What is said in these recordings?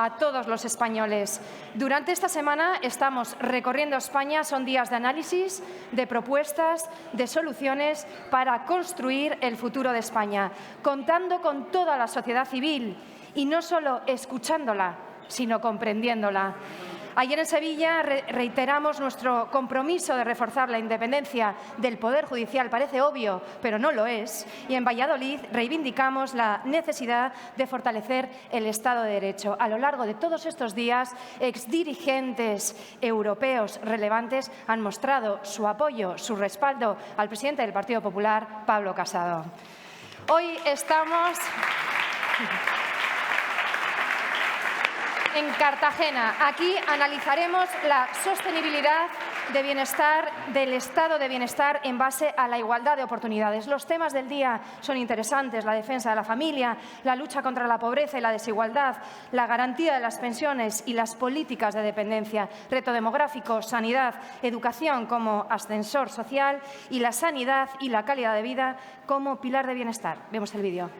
a todos los españoles. Durante esta semana estamos recorriendo España, son días de análisis, de propuestas, de soluciones para construir el futuro de España, contando con toda la sociedad civil y no solo escuchándola, sino comprendiéndola. Ayer en Sevilla reiteramos nuestro compromiso de reforzar la independencia del Poder Judicial. Parece obvio, pero no lo es. Y en Valladolid reivindicamos la necesidad de fortalecer el Estado de Derecho. A lo largo de todos estos días, exdirigentes europeos relevantes han mostrado su apoyo, su respaldo al presidente del Partido Popular, Pablo Casado. Hoy estamos en Cartagena. Aquí analizaremos la sostenibilidad de bienestar, del estado de bienestar en base a la igualdad de oportunidades. Los temas del día son interesantes: la defensa de la familia, la lucha contra la pobreza y la desigualdad, la garantía de las pensiones y las políticas de dependencia, reto demográfico, sanidad, educación como ascensor social y la sanidad y la calidad de vida como pilar de bienestar. Vemos el vídeo.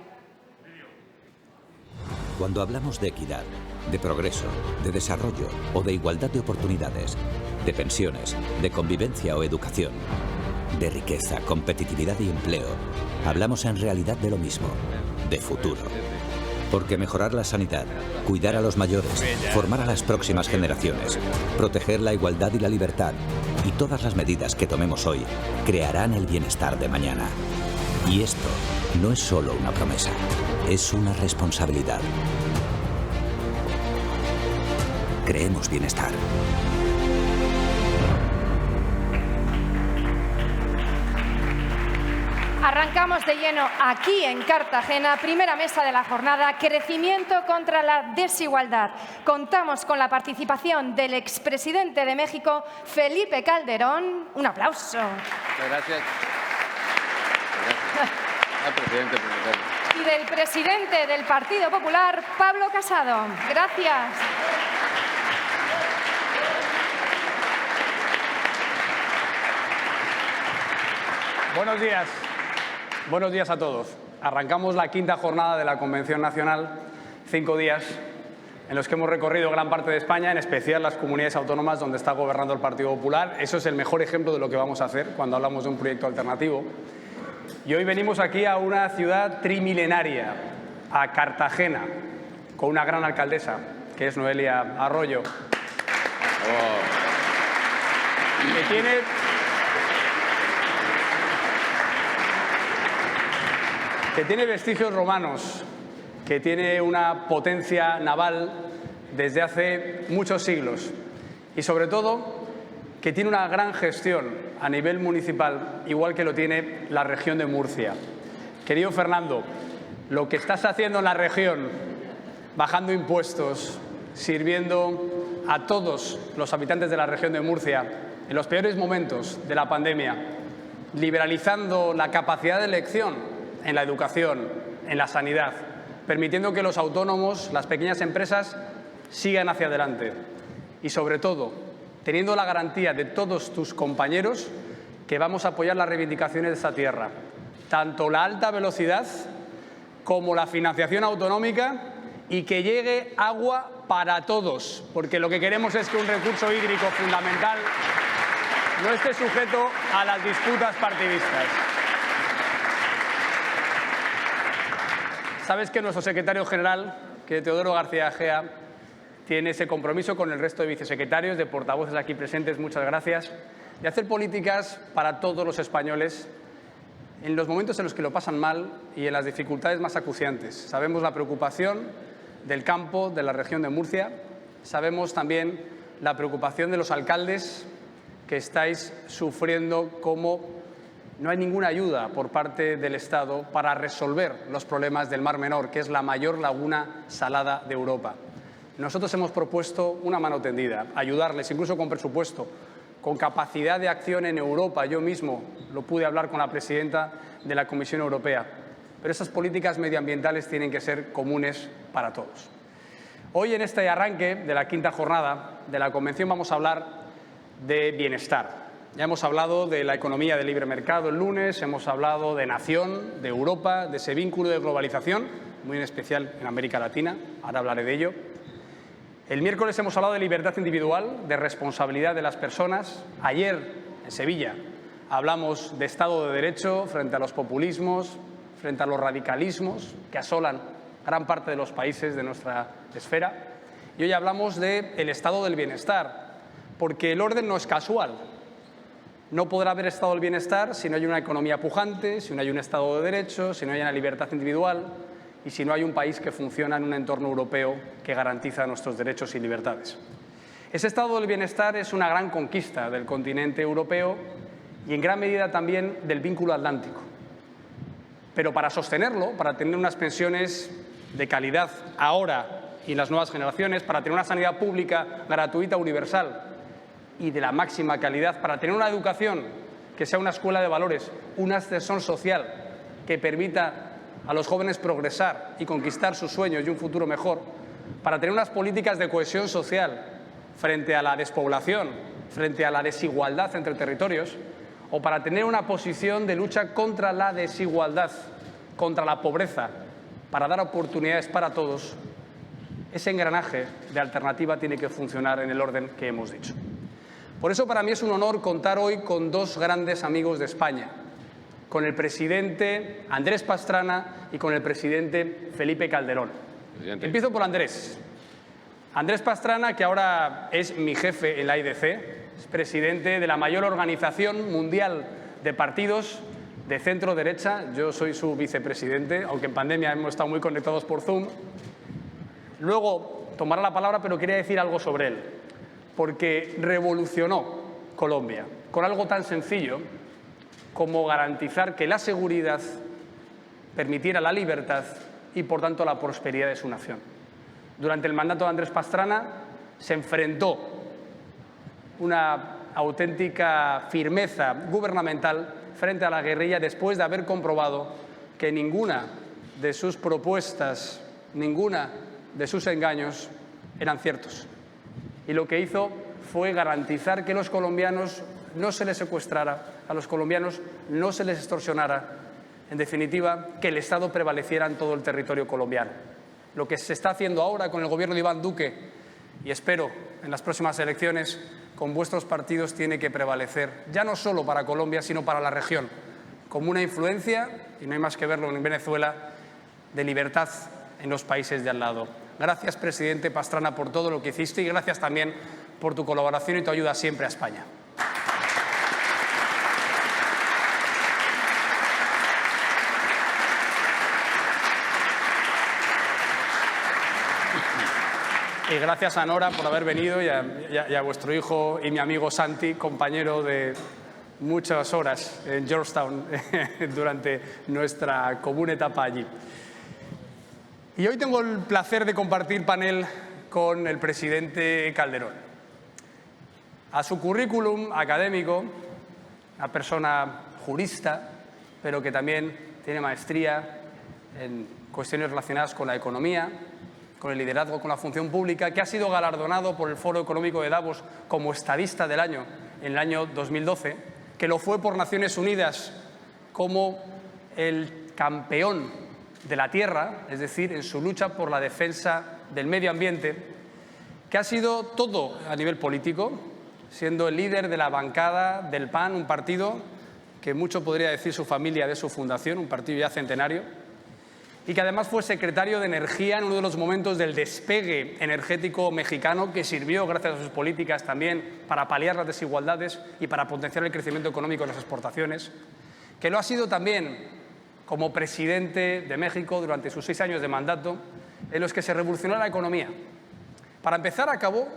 Cuando hablamos de equidad, de progreso, de desarrollo o de igualdad de oportunidades, de pensiones, de convivencia o educación, de riqueza, competitividad y empleo, hablamos en realidad de lo mismo, de futuro. Porque mejorar la sanidad, cuidar a los mayores, formar a las próximas generaciones, proteger la igualdad y la libertad y todas las medidas que tomemos hoy crearán el bienestar de mañana. Y esto no es solo una promesa, es una responsabilidad. Creemos bienestar. Arrancamos de lleno aquí en Cartagena, primera mesa de la jornada, crecimiento contra la desigualdad. Contamos con la participación del expresidente de México, Felipe Calderón. Un aplauso. Muchas gracias. Al presidente. Y del presidente del Partido Popular, Pablo Casado. Gracias. Buenos días. Buenos días a todos. Arrancamos la quinta jornada de la Convención Nacional, 5 días en los que hemos recorrido gran parte de España, en especial las comunidades autónomas donde está gobernando el Partido Popular. Eso es el mejor ejemplo de lo que vamos a hacer cuando hablamos de un proyecto alternativo. Y hoy venimos aquí a una ciudad trimilenaria, a Cartagena, con una gran alcaldesa, que es Noelia Arroyo, que tiene vestigios romanos, que tiene una potencia naval desde hace muchos siglos y, sobre todo, que tiene una gran gestión a nivel municipal, igual que lo tiene la región de Murcia. Querido Fernando, lo que estás haciendo en la región, bajando impuestos, sirviendo a todos los habitantes de la región de Murcia en los peores momentos de la pandemia, liberalizando la capacidad de elección en la educación, en la sanidad, permitiendo que los autónomos, las pequeñas empresas, sigan hacia adelante y, sobre todo, teniendo la garantía de todos tus compañeros que vamos a apoyar las reivindicaciones de esta tierra, tanto la alta velocidad como la financiación autonómica y que llegue agua para todos, porque lo que queremos es que un recurso hídrico fundamental no esté sujeto a las disputas partidistas. Sabes que nuestro secretario general, que Teodoro García Egea, tiene ese compromiso con el resto de vicesecretarios, de portavoces aquí presentes, muchas gracias, de hacer políticas para todos los españoles en los momentos en los que lo pasan mal y en las dificultades más acuciantes. Sabemos la preocupación del campo, de la región de Murcia, sabemos también la preocupación de los alcaldes que estáis sufriendo cómo no hay ninguna ayuda por parte del Estado para resolver los problemas del Mar Menor, que es la mayor laguna salada de Europa. Nosotros hemos propuesto una mano tendida, ayudarles, incluso con presupuesto, con capacidad de acción en Europa. Yo mismo lo pude hablar con la presidenta de la Comisión Europea. Pero esas políticas medioambientales tienen que ser comunes para todos. Hoy, en este arranque de la quinta jornada de la Convención, vamos a hablar de bienestar. Ya hemos hablado de la economía de libre mercado el lunes, hemos hablado de nación, de Europa, de ese vínculo de globalización, muy en especial en América Latina, ahora hablaré de ello. El miércoles hemos hablado de libertad individual, de responsabilidad de las personas. Ayer, en Sevilla, hablamos de Estado de Derecho frente a los populismos, frente a los radicalismos que asolan gran parte de los países de nuestra esfera. Y hoy hablamos del estado del bienestar, porque el orden no es casual. No podrá haber estado del bienestar si no hay una economía pujante, si no hay un Estado de Derecho, si no hay una libertad individual y si no hay un país que funciona en un entorno europeo que garantiza nuestros derechos y libertades. Ese estado del bienestar es una gran conquista del continente europeo y en gran medida también del vínculo atlántico. Pero para sostenerlo, para tener unas pensiones de calidad ahora y en las nuevas generaciones, para tener una sanidad pública gratuita, universal y de la máxima calidad, para tener una educación que sea una escuela de valores, un ascensor social que permita a los jóvenes progresar y conquistar sus sueños y un futuro mejor, para tener unas políticas de cohesión social frente a la despoblación, frente a la desigualdad entre territorios, o para tener una posición de lucha contra la desigualdad, contra la pobreza, para dar oportunidades para todos, ese engranaje de alternativa tiene que funcionar en el orden que hemos dicho. Por eso para mí es un honor contar hoy con dos grandes amigos de España, con el presidente Andrés Pastrana y con el presidente Felipe Calderón. Presidente. Empiezo por Andrés. Andrés Pastrana, que ahora es mi jefe en la IDC, es presidente de la mayor organización mundial de partidos de centro-derecha. Yo soy su vicepresidente, aunque en pandemia hemos estado muy conectados por Zoom. Luego tomará la palabra, pero quería decir algo sobre él, porque revolucionó Colombia con algo tan sencillo como garantizar que la seguridad permitiera la libertad y, por tanto, la prosperidad de su nación. Durante el mandato de Andrés Pastrana se enfrentó una auténtica firmeza gubernamental frente a la guerrilla después de haber comprobado que ninguna de sus propuestas, ninguna de sus engaños eran ciertos. Y lo que hizo fue garantizar que a los colombianos no se les secuestrara, a los colombianos no se les extorsionara, en definitiva, que el Estado prevaleciera en todo el territorio colombiano. Lo que se está haciendo ahora con el gobierno de Iván Duque, y espero en las próximas elecciones, con vuestros partidos tiene que prevalecer, ya no solo para Colombia, sino para la región, como una influencia, y no hay más que verlo en Venezuela, de libertad en los países de al lado. Gracias, presidente Pastrana, por todo lo que hiciste y gracias también por tu colaboración y tu ayuda siempre a España. Y gracias a Nora por haber venido y a vuestro hijo y mi amigo Santi, compañero de muchas horas en Georgetown durante nuestra común etapa allí. Y hoy tengo el placer de compartir panel con el presidente Calderón. A su currículum académico, una persona jurista, pero que también tiene maestría en cuestiones relacionadas con la economía, con el liderazgo, con la función pública, que ha sido galardonado por el Foro Económico de Davos como estadista del año en el año 2012, que lo fue por Naciones Unidas como el campeón de la tierra, es decir, en su lucha por la defensa del medio ambiente, que ha sido todo a nivel político, siendo el líder de la bancada del PAN, un partido que mucho podría decir su familia de su fundación, un partido ya centenario, y que además fue secretario de Energía en uno de los momentos del despegue energético mexicano, que sirvió, gracias a sus políticas, también para paliar las desigualdades y para potenciar el crecimiento económico de las exportaciones, que lo ha sido también como presidente de México durante sus 6 años de mandato, en los que se revolucionó la economía. Para empezar, acabó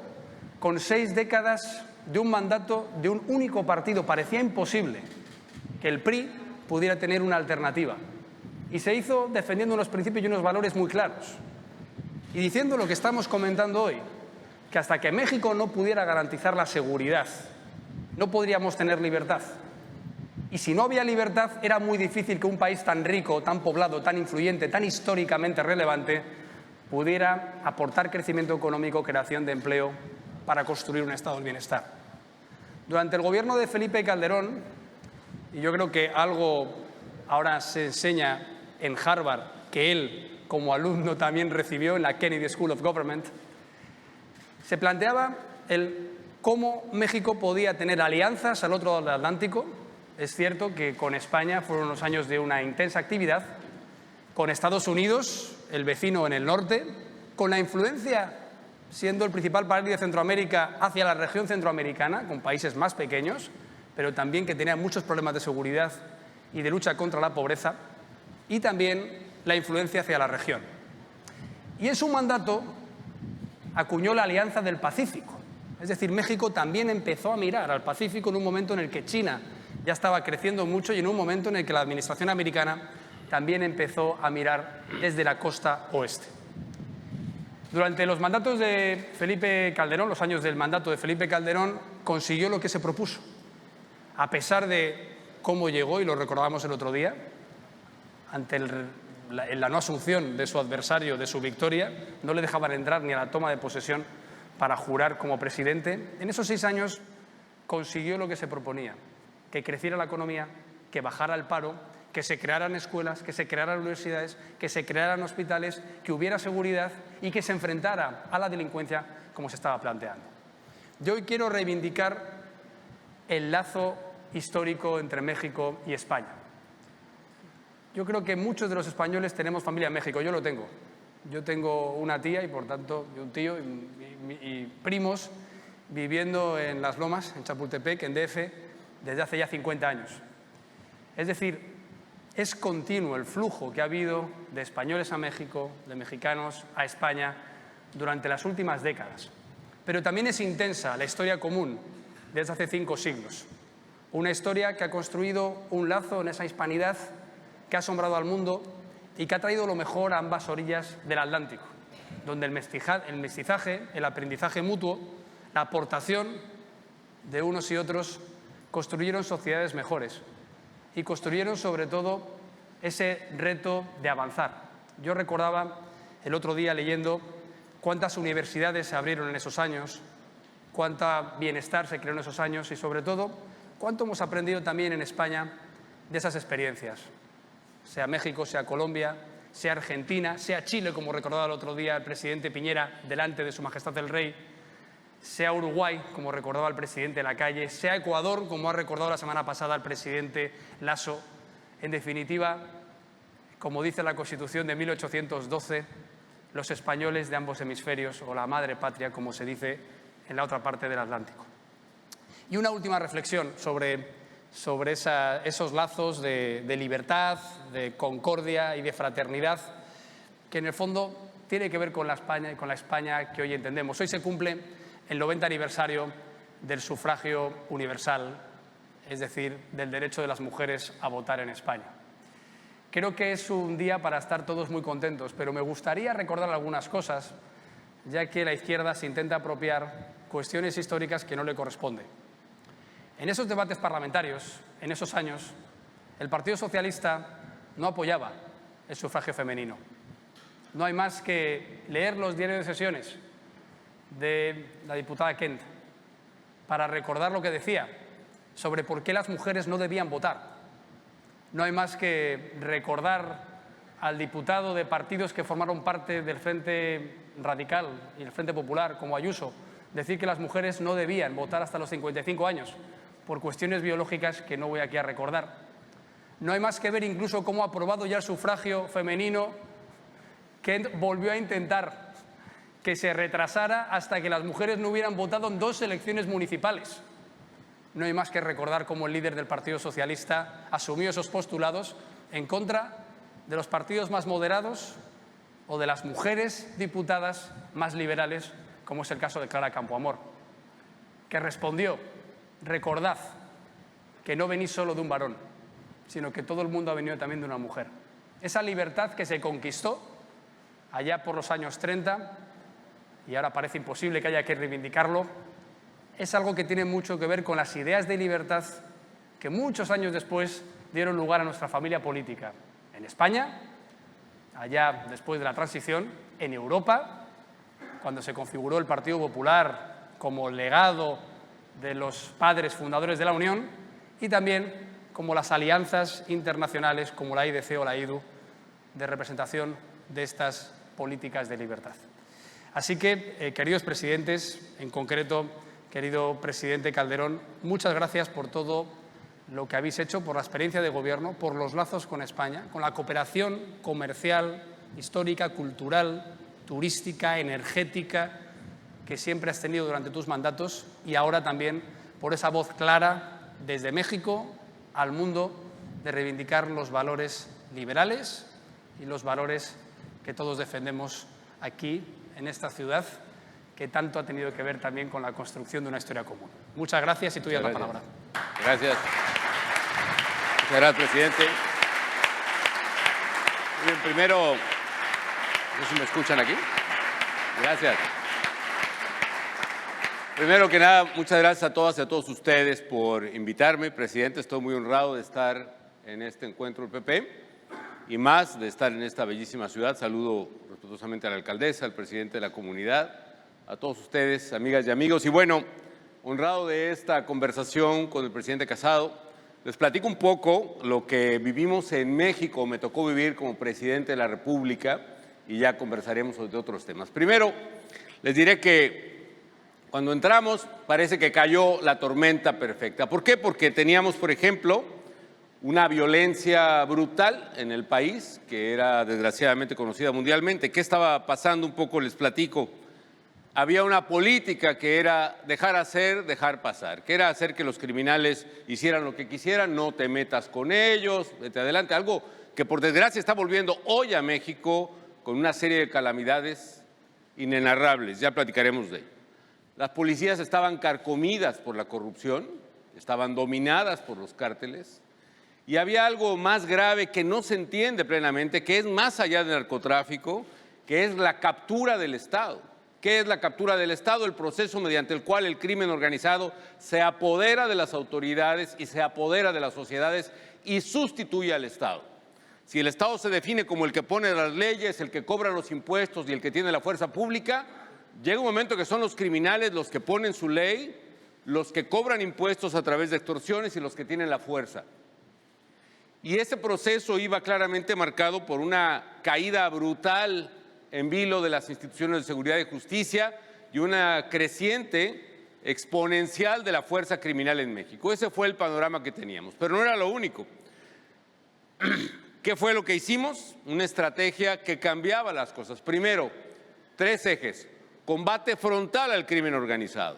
con 6 décadas de un mandato de un único partido. Parecía imposible que el PRI pudiera tener una alternativa. Y se hizo defendiendo unos principios y unos valores muy claros. Y diciendo lo que estamos comentando hoy, que hasta que México no pudiera garantizar la seguridad, no podríamos tener libertad. Y si no había libertad, era muy difícil que un país tan rico, tan poblado, tan influyente, tan históricamente relevante, pudiera aportar crecimiento económico, creación de empleo para construir un estado del bienestar. Durante el gobierno de Felipe Calderón, y yo creo que algo ahora se enseña en Harvard, que él como alumno también recibió en la Kennedy School of Government, Se planteaba cómo México podía tener alianzas al otro lado del Atlántico. Es cierto que con España fueron unos años de una intensa actividad, con Estados Unidos, el vecino en el norte, con la influencia, siendo el principal país de Centroamérica, hacia la región centroamericana, con países más pequeños, pero también que tenían muchos problemas de seguridad y de lucha contra la pobreza, y también la influencia hacia la región. Y en su mandato acuñó la Alianza del Pacífico. Es decir, México también empezó a mirar al Pacífico en un momento en el que China ya estaba creciendo mucho y en un momento en el que la administración americana también empezó a mirar desde la costa oeste. Durante los mandatos de Felipe Calderón, los años del mandato de Felipe Calderón, consiguió lo que se propuso. A pesar de cómo llegó, y lo recordábamos el otro día, ante la no asunción de su adversario, de su victoria, no le dejaban entrar ni a la toma de posesión para jurar como presidente. En esos 6 años consiguió lo que se proponía, que creciera la economía, que bajara el paro, que se crearan escuelas, que se crearan universidades, que se crearan hospitales, que hubiera seguridad y que se enfrentara a la delincuencia como se estaba planteando. Yo hoy quiero reivindicar el lazo histórico entre México y España. Yo creo que muchos de los españoles tenemos familia en México, yo lo tengo. Yo tengo una tía y, por tanto, un tío y primos viviendo en Las Lomas, en Chapultepec, en DF, desde hace ya 50 años. Es decir, es continuo el flujo que ha habido de españoles a México, de mexicanos a España durante las últimas décadas. Pero también es intensa la historia común desde hace 5 siglos. Una historia que ha construido un lazo en esa hispanidad que ha asombrado al mundo y que ha traído lo mejor a ambas orillas del Atlántico, donde el mestizaje, el aprendizaje mutuo, la aportación de unos y otros construyeron sociedades mejores y construyeron sobre todo ese reto de avanzar. Yo recordaba el otro día leyendo cuántas universidades se abrieron en esos años, cuánto bienestar se creó en esos años y sobre todo cuánto hemos aprendido también en España de esas experiencias. Sea México, sea Colombia, sea Argentina, sea Chile, como recordaba el otro día el presidente Piñera delante de Su Majestad el Rey, sea Uruguay, como recordaba el presidente Lacalle, sea Ecuador, como ha recordado la semana pasada el presidente Lasso. En definitiva, como dice la Constitución de 1812, los españoles de ambos hemisferios, o la madre patria, como se dice en la otra parte del Atlántico. Y una última reflexión sobre esos lazos de libertad, de concordia y de fraternidad, que en el fondo tiene que ver con la España que hoy entendemos. Hoy se cumple el 90 aniversario del sufragio universal, es decir, del derecho de las mujeres a votar en España. Creo que es un día para estar todos muy contentos, pero me gustaría recordar algunas cosas, ya que la izquierda se intenta apropiar cuestiones históricas que no le corresponden. En esos debates parlamentarios, en esos años, el Partido Socialista no apoyaba el sufragio femenino. No hay más que leer los diarios de sesiones de la diputada Kent para recordar lo que decía sobre por qué las mujeres no debían votar. No hay más que recordar al diputado de partidos que formaron parte del Frente Radical y el Frente Popular, como Ayuso, decir que las mujeres no debían votar hasta los 55 años por cuestiones biológicas que no voy aquí a recordar. No hay más que ver incluso cómo ha aprobado ya el sufragio femenino. Kent volvió a intentar que se retrasara hasta que las mujeres no hubieran votado en 2 elecciones municipales. No hay más que recordar cómo el líder del Partido Socialista asumió esos postulados en contra de los partidos más moderados o de las mujeres diputadas más liberales, como es el caso de Clara Campoamor, que respondió: recordad que no venís solo de un varón, sino que todo el mundo ha venido también de una mujer. Esa libertad que se conquistó allá por los años 30, y ahora parece imposible que haya que reivindicarlo, es algo que tiene mucho que ver con las ideas de libertad que muchos años después dieron lugar a nuestra familia política. En España, allá después de la transición, en Europa, cuando se configuró el Partido Popular como legado de los padres fundadores de la Unión, y también como las alianzas internacionales como la IDC o la IDU de representación de estas políticas de libertad. Así que, queridos presidentes, en concreto, querido presidente Calderón, muchas gracias por todo lo que habéis hecho, por la experiencia de gobierno, por los lazos con España, con la cooperación comercial, histórica, cultural, turística, energética, que siempre has tenido durante tus mandatos, y ahora también por esa voz clara desde México al mundo de reivindicar los valores liberales y los valores que todos defendemos aquí, en esta ciudad, que tanto ha tenido que ver también con la construcción de una historia común. Muchas gracias y tuya es la palabra. Gracias. Muchas gracias, presidente. Bien, primero, no sé si me escuchan aquí. Gracias. Primero que nada, muchas gracias a todas y a todos ustedes por invitarme. Presidente, estoy muy honrado de estar en este encuentro del PP y más de estar en esta bellísima ciudad. Saludo respetuosamente a la alcaldesa, al presidente de la comunidad, a todos ustedes, amigas y amigos. Y bueno, honrado de esta conversación con el presidente Casado. Les platico un poco lo que vivimos en México, me tocó vivir como presidente de la República, y ya conversaremos sobre otros temas. Primero, les diré que cuando entramos parece que cayó la tormenta perfecta. ¿Por qué? Porque teníamos, por ejemplo, una violencia brutal en el país, que era desgraciadamente conocida mundialmente. ¿Qué estaba pasando? Un poco les platico. Había una política que era dejar hacer, dejar pasar, que era hacer que los criminales hicieran lo que quisieran, no te metas con ellos, vete adelante. Algo que por desgracia está volviendo hoy a México con una serie de calamidades inenarrables. Ya platicaremos de ello. Las policías estaban carcomidas por la corrupción, estaban dominadas por los cárteles, y había algo más grave que no se entiende plenamente, que es más allá del narcotráfico, que es la captura del Estado. ¿Qué es la captura del Estado? El proceso mediante el cual el crimen organizado se apodera de las autoridades y se apodera de las sociedades y sustituye al Estado. Si el Estado se define como el que pone las leyes, el que cobra los impuestos y el que tiene la fuerza pública, llega un momento que son los criminales los que ponen su ley, los que cobran impuestos a través de extorsiones y los que tienen la fuerza. Y ese proceso iba claramente marcado por una caída brutal en vilo de las instituciones de seguridad y justicia y una creciente exponencial de la fuerza criminal en México. Ese fue el panorama que teníamos, pero no era lo único. ¿Qué fue lo que hicimos? Una estrategia que cambiaba las cosas. Primero, 3 ejes. Combate frontal al crimen organizado.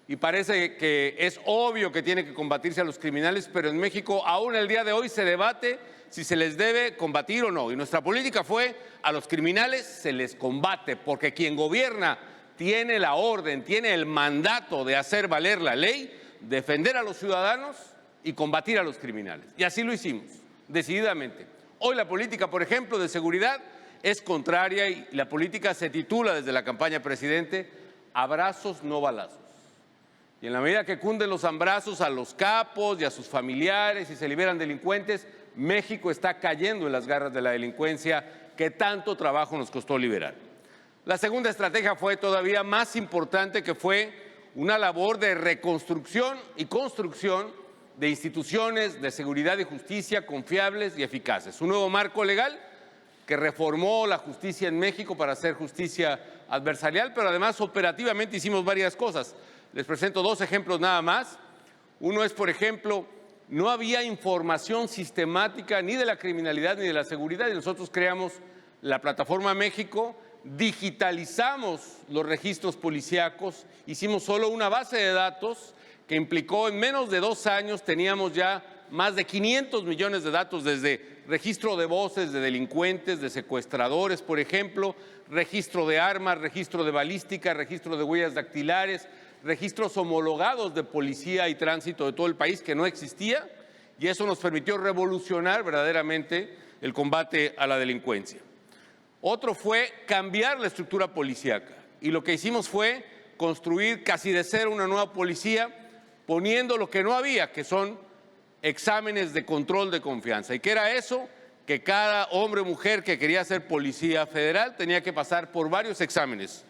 Y parece que es obvio que tiene que combatirse a los criminales, pero en México aún el día de hoy se debate si se les debe combatir o no. Y nuestra política fue: a los criminales se les combate, porque quien gobierna tiene la orden, tiene el mandato de hacer valer la ley, defender a los ciudadanos y combatir a los criminales. Y así lo hicimos, decididamente. Hoy la política, por ejemplo, de seguridad es contraria, y la política se titula desde la campaña presidente: abrazos, no balazos. Y en la medida que cunden los abrazos a los capos y a sus familiares y se liberan delincuentes, México está cayendo en las garras de la delincuencia que tanto trabajo nos costó liberar. La segunda estrategia fue todavía más importante, que fue una labor de reconstrucción y construcción de instituciones de seguridad y justicia confiables y eficaces. Un nuevo marco legal que reformó la justicia en México para hacer justicia adversarial, pero además operativamente hicimos varias cosas. Les presento 2 ejemplos nada más. Uno es, por ejemplo, no había información sistemática ni de la criminalidad ni de la seguridad, y nosotros creamos la Plataforma México, digitalizamos los registros policíacos, hicimos solo una base de datos que implicó en menos de 2 años teníamos ya más de 500 millones de datos, desde registro de voces de delincuentes, de secuestradores, por ejemplo, registro de armas, registro de balística, registro de huellas dactilares, registros homologados de policía y tránsito de todo el país que no existía, y eso nos permitió revolucionar verdaderamente el combate a la delincuencia. Otro fue cambiar la estructura policíaca, y lo que hicimos fue construir casi de cero una nueva policía, poniendo lo que no había, que son exámenes de control de confianza. ¿Y qué era eso? Que cada hombre o mujer que quería ser policía federal tenía que pasar por varios exámenes.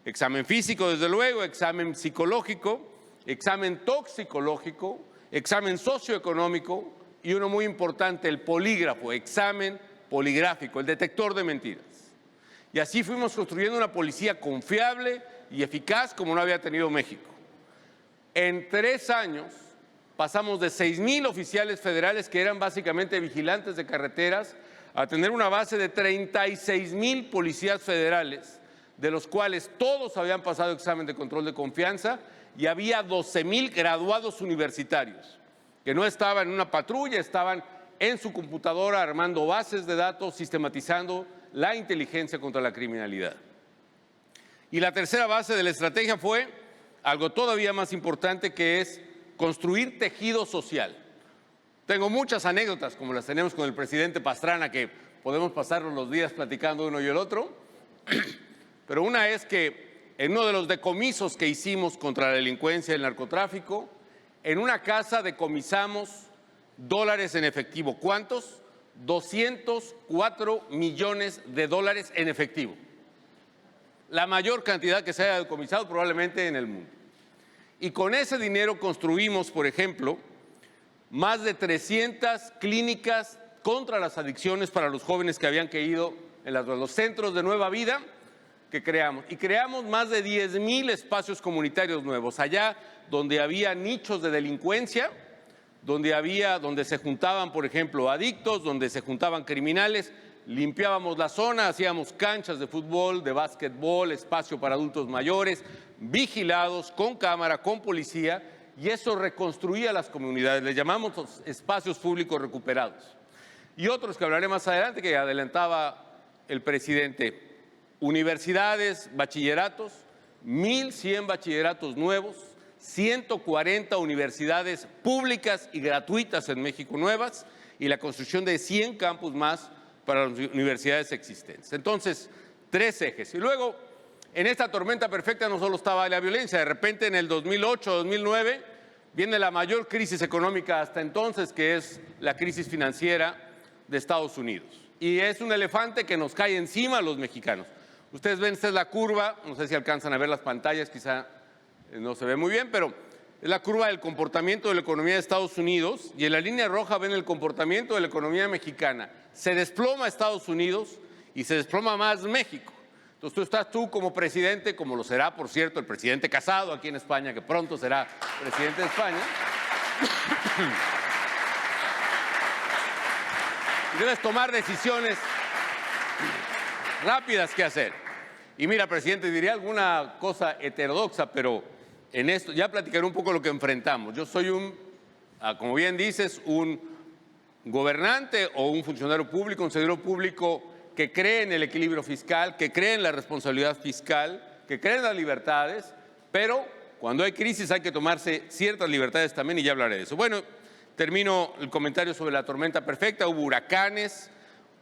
Examen físico, desde luego, examen psicológico, examen toxicológico, examen socioeconómico y uno muy importante, el polígrafo, examen poligráfico, el detector de mentiras. Y así fuimos construyendo una policía confiable y eficaz como no había tenido México. En 3 años pasamos de 6,000 oficiales federales que eran básicamente vigilantes de carreteras a tener una base de 36,000 policías federales, de los cuales todos habían pasado examen de control de confianza y había 12,000 graduados universitarios que no estaban en una patrulla, estaban en su computadora armando bases de datos, sistematizando la inteligencia contra la criminalidad. Y la tercera base de la estrategia fue algo todavía más importante, que es construir tejido social. Tengo muchas anécdotas, como las tenemos con el presidente Pastrana, que podemos pasarnos los días platicando uno y el otro, pero una es que en uno de los decomisos que hicimos contra la delincuencia y el narcotráfico, en una casa decomisamos dólares en efectivo. ¿Cuántos? 204 millones de dólares en efectivo. La mayor cantidad que se haya decomisado probablemente en el mundo. Y con ese dinero construimos, por ejemplo, más de 300 clínicas contra las adicciones para los jóvenes que habían caído en los centros de Nueva Vida que creamos. Y creamos más de 10,000 espacios comunitarios nuevos, allá donde había nichos de delincuencia, donde se juntaban, por ejemplo, adictos, donde se juntaban criminales. Limpiábamos la zona, hacíamos canchas de fútbol, de básquetbol, espacio para adultos mayores, vigilados, con cámara, con policía, y eso reconstruía las comunidades. Le llamamos los espacios públicos recuperados. Y otros que hablaré más adelante, que adelantaba el presidente: universidades, bachilleratos, 1,100 bachilleratos nuevos, 140 universidades públicas y gratuitas en México nuevas, y la construcción de 100 campus más para las universidades existentes. Entonces, 3 ejes. Y luego, en esta tormenta perfecta no solo estaba la violencia. De repente, en el 2008-2009, viene la mayor crisis económica hasta entonces, que es la crisis financiera de Estados Unidos. Y es un elefante que nos cae encima a los mexicanos. Ustedes ven, esta es la curva, no sé si alcanzan a ver las pantallas, quizá no se ve muy bien, pero es la curva del comportamiento de la economía de Estados Unidos, y en la línea roja ven el comportamiento de la economía mexicana. Se desploma Estados Unidos y se desploma más México. Entonces tú como presidente, como lo será, por cierto, el presidente Casado aquí en España, que pronto será presidente de España, debes tomar decisiones rápidas que hacer. Y mira, presidente, diría alguna cosa heterodoxa, pero en esto ya platicaré un poco lo que enfrentamos. Yo soy como bien dices, un gobernante o un funcionario público, un servidor público que cree en el equilibrio fiscal, que cree en la responsabilidad fiscal, que cree en las libertades, pero cuando hay crisis hay que tomarse ciertas libertades también, y ya hablaré de eso. Bueno, termino el comentario sobre la tormenta perfecta. Hubo huracanes,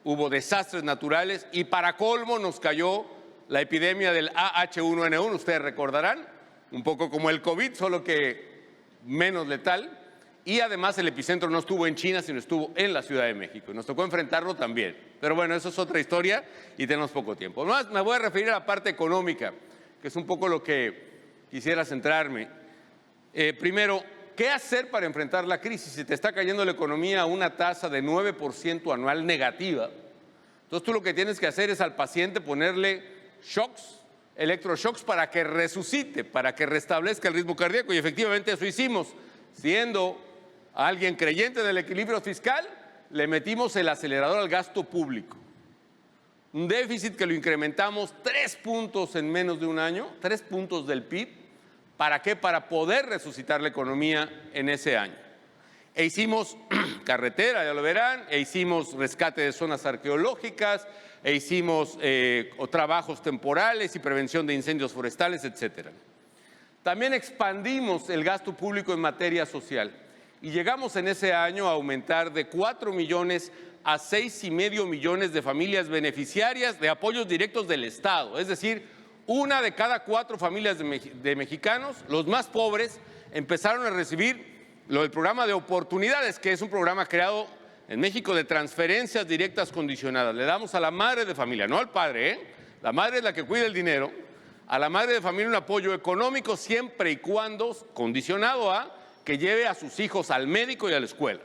hubo desastres naturales, y para colmo nos cayó la epidemia del AH1N1, ustedes recordarán, un poco como el COVID, solo que menos letal. Y además el epicentro no estuvo en China, sino estuvo en la Ciudad de México. Nos tocó enfrentarlo también. Pero bueno, eso es otra historia y tenemos poco tiempo. Más me voy a referir a la parte económica, que es un poco lo que quisiera centrarme. Primero, ¿qué hacer para enfrentar la crisis? Si te está cayendo la economía a una tasa de 9% anual negativa, entonces tú lo que tienes que hacer es al paciente ponerle shocks, electroshocks, para que resucite, para que restablezca el ritmo cardíaco. Y efectivamente eso hicimos. Siendo alguien creyente del equilibrio fiscal, le metimos el acelerador al gasto público. Un déficit que lo incrementamos 3 puntos en menos de un año, 3 puntos del PIB. ¿Para qué? Para poder resucitar la economía en ese año. E hicimos carretera, ya lo verán, e hicimos rescate de zonas arqueológicas, e hicimos trabajos temporales y prevención de incendios forestales, etcétera. También expandimos el gasto público en materia social y llegamos en ese año a aumentar de 4 millones a 6,5 millones de familias beneficiarias de apoyos directos del Estado. Es decir, 1 de cada 4 familias de mexicanos, los más pobres, empezaron a recibir lo del programa de oportunidades, que es un programa creado en México de transferencias directas condicionadas. Le damos a la madre de familia, no al padre, la madre es la que cuida el dinero, a la madre de familia un apoyo económico siempre y cuando condicionado a que lleve a sus hijos al médico y a la escuela.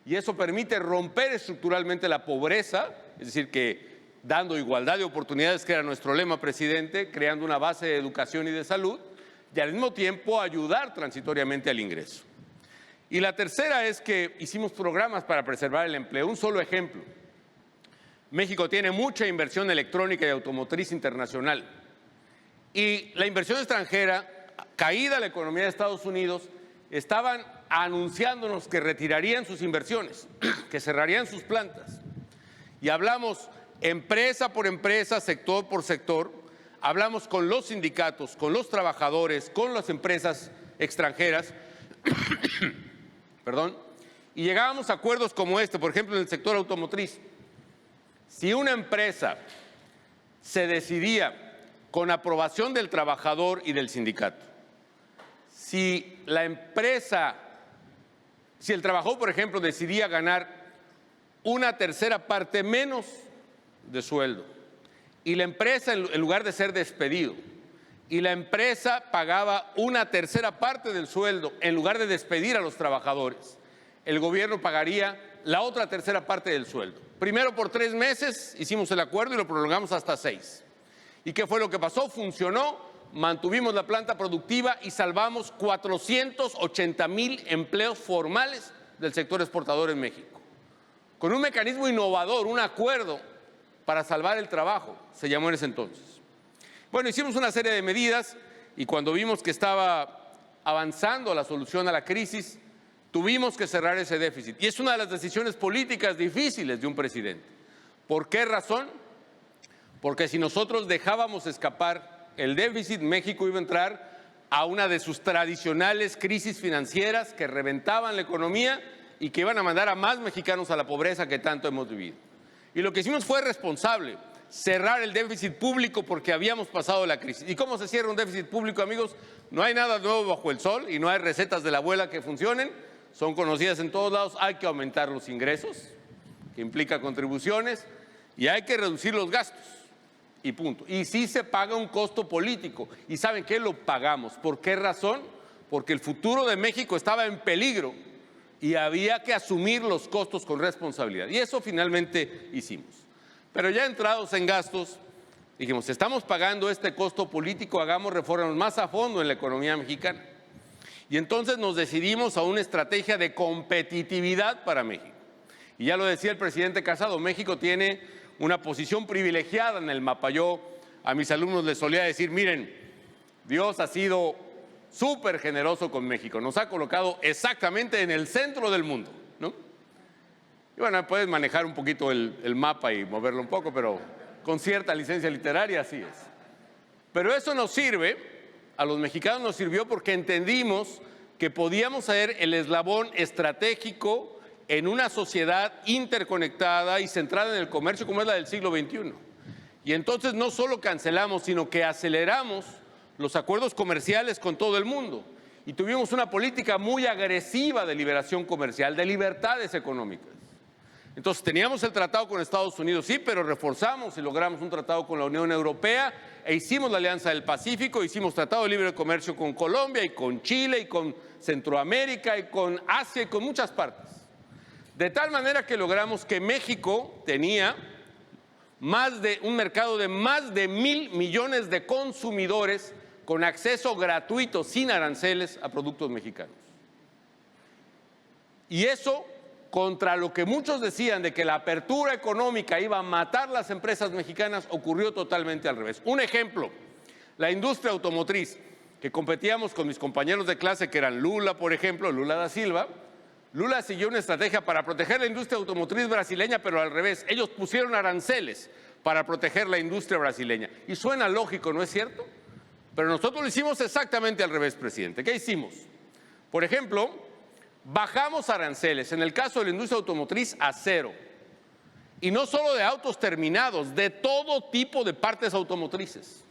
Y eso permite romper estructuralmente la pobreza, es decir, que dando igualdad de oportunidades, que era nuestro lema, presidente, creando una base de educación y de salud, y al mismo tiempo ayudar transitoriamente al ingreso. Y la tercera es que hicimos programas para preservar el empleo. Un solo ejemplo. México tiene mucha inversión electrónica y automotriz internacional. Y la inversión extranjera, caída la economía de Estados Unidos, estaban anunciándonos que retirarían sus inversiones, que cerrarían sus plantas. Y hablamos empresa por empresa, sector por sector, hablamos con los sindicatos, con los trabajadores, con las empresas extranjeras, perdón, y llegábamos a acuerdos como este, por ejemplo, en el sector automotriz. Si una empresa se decidía con aprobación del trabajador y del sindicato, si el trabajador, por ejemplo, decidía ganar una tercera parte menos de sueldo, y la empresa, en lugar de ser despedido, y la empresa pagaba una tercera parte del sueldo en lugar de despedir a los trabajadores, el gobierno pagaría la otra tercera parte del sueldo. Primero por 3 meses hicimos el acuerdo y lo prolongamos hasta 6. ¿Y qué fue lo que pasó? Funcionó, mantuvimos la planta productiva y salvamos 480,000 empleos formales del sector exportador en México. Con un mecanismo innovador, un acuerdo para salvar el trabajo, se llamó en ese entonces. Bueno, hicimos una serie de medidas y cuando vimos que estaba avanzando la solución a la crisis, tuvimos que cerrar ese déficit. Y es una de las decisiones políticas difíciles de un presidente. ¿Por qué razón? Porque si nosotros dejábamos escapar el déficit, México iba a entrar a una de sus tradicionales crisis financieras que reventaban la economía y que iban a mandar a más mexicanos a la pobreza que tanto hemos vivido. Y lo que hicimos fue responsable, cerrar el déficit público porque habíamos pasado la crisis. ¿Y cómo se cierra un déficit público, amigos? No hay nada nuevo bajo el sol y no hay recetas de la abuela que funcionen. Son conocidas en todos lados. Hay que aumentar los ingresos, que implica contribuciones, y hay que reducir los gastos. Y punto. Y sí se paga un costo político. ¿Y saben qué? Lo pagamos. ¿Por qué razón? Porque el futuro de México estaba en peligro y había que asumir los costos con responsabilidad. Y eso finalmente hicimos. Pero ya entrados en gastos, dijimos, estamos pagando este costo político, hagamos reformas más a fondo en la economía mexicana. Y entonces nos decidimos a una estrategia de competitividad para México. Y ya lo decía el presidente Casado, México tiene una posición privilegiada en el mapa. Yo a mis alumnos les solía decir, miren, Dios ha sido súper generoso con México, nos ha colocado exactamente en el centro del mundo, ¿no? Y bueno, puedes manejar un poquito el mapa y moverlo un poco, pero con cierta licencia literaria así es. Pero eso nos sirve, a los mexicanos nos sirvió porque entendimos que podíamos ser el eslabón estratégico en una sociedad interconectada y centrada en el comercio como es la del siglo XXI. Y entonces no solo cancelamos, sino que aceleramos los acuerdos comerciales con todo el mundo. Y tuvimos una política muy agresiva de liberación comercial, de libertades económicas. Entonces teníamos el tratado con Estados Unidos, sí, pero reforzamos y logramos un tratado con la Unión Europea e hicimos la Alianza del Pacífico, hicimos tratado de libre comercio con Colombia y con Chile y con Centroamérica y con Asia y con muchas partes. De tal manera que logramos que México tenía un mercado de más de 1,000 millones de consumidores con acceso gratuito, sin aranceles, a productos mexicanos. Y eso, contra lo que muchos decían de que la apertura económica iba a matar las empresas mexicanas, ocurrió totalmente al revés. Un ejemplo, la industria automotriz, que competíamos con mis compañeros de clase, que eran Lula, por ejemplo, Lula da Silva. Lula siguió una estrategia para proteger la industria automotriz brasileña, pero al revés. Ellos pusieron aranceles para proteger la industria brasileña. Y suena lógico, ¿no es cierto? Pero nosotros lo hicimos exactamente al revés, presidente. ¿Qué hicimos? Por ejemplo, bajamos aranceles, en el caso de la industria automotriz, a 0. Y no solo de autos terminados, de todo tipo de partes automotrices.